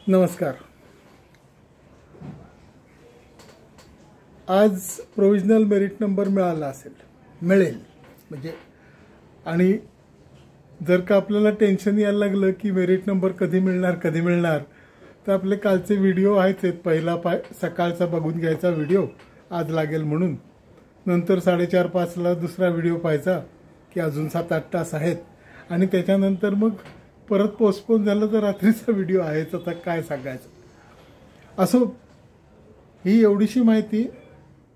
नमस्कार. आज provisional merit number मिळेल म्हणजे आणि जर का आपल्याला टेन्शन यायला लागलं की मेरिट नंबर कधी मिळणार तर आपले कालचे व्हिडिओ आहेत. पहिला सकाळचा बघून घ्यायचा व्हिडिओ आज लागेल म्हणून, नंतर 4:30-5ला दुसरा व्हिडिओ पाहायचा की अजून 7-8 तास आहेत, आणि त्याच्यानंतर मग परत पोस्टपोन झालं तर रात्रीचा व्हिडिओ आहेच. आता काय सांगायचं. असो, ही एवढीशी माहिती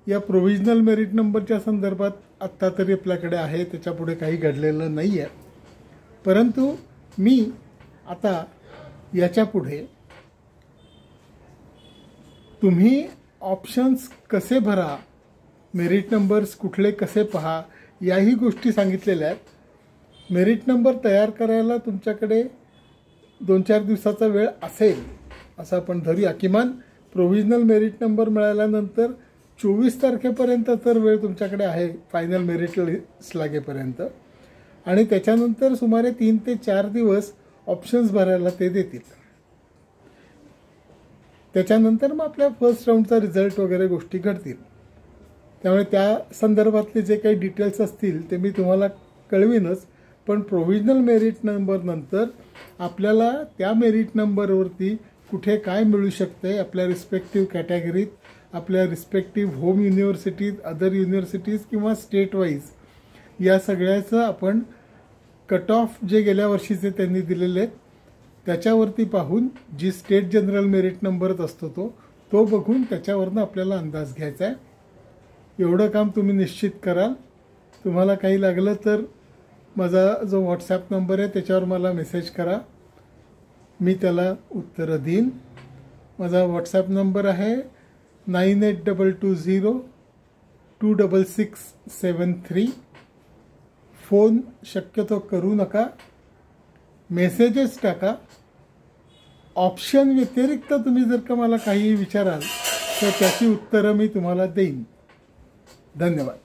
या प्रोविजनल मेरिट नंबरच्या संदर्भात आत्ता तरी आपल्याकडे आहे. त्याच्यापुढे काही घडलेलं नाही आहे. परंतु मी आता याच्यापुढे तुम्ही ऑप्शन्स कसे भरा, मेरिट नंबर्स कुठले कसे पहा, याही गोष्टी सांगितलेल्या आहेत. मेरिट नंबर तयार करायला तुमच्याकडे 2-4 दिवसाचा वेळ असेल असं आपण धरूया. किमान प्रोविजनल मेरिट नंबर मिळाल्यानंतर 24 तारखेपर्यंत तर वेळ तुमच्याकडे आहे फायनल मेरिट लिस्ट लागेपर्यंत, आणि त्याच्यानंतर सुमारे 3 ते 4 दिवस ऑप्शन्स भरायला ते देतील. त्याच्यानंतर मग आपल्या फर्स्ट राऊंडचा रिझल्ट वगैरे गोष्टी घडतील. त्यामुळे त्या संदर्भातले जे काही डिटेल्स असतील ते मी तुम्हाला कळवीनच. पण प्रोविजनल मेरिट नंबर नंतर आपल्याला त्या मेरिट नंबरवरती कुठे काय मिळू शकते, आपल्या रिस्पेक्टिव्ह कॅटेगरीत, आपल्या respective home universities, other universities किंवा स्टेट वाईज, या सगळ्याचं आपण कट ऑफ जे गेल्या वर्षीचे त्यांनी दिलेले आहेत त्याच्यावरती पाहून, जी स्टेट जनरल मेरिट नंबरच असतो तो बघून त्याच्यावरनं आपल्याला अंदाज घ्यायचा आहे. एवढं काम तुम्ही निश्चित कराल. तुम्हाला काही लागलं तर माझा जो व्हॉट्सॲप नंबर आहे त्याच्यावर मला मेसेज करा, मी त्याला उत्तरं देईन. माझा व्हॉट्सॲप नंबर आहे 9822026673. फोन शक्यतो करू नका, मेसेजेस टाका. ऑप्शन व्यतिरिक्त तुम्ही जर का मला काही विचाराल तर त्याची उत्तरं मी तुम्हाला देईन. धन्यवाद.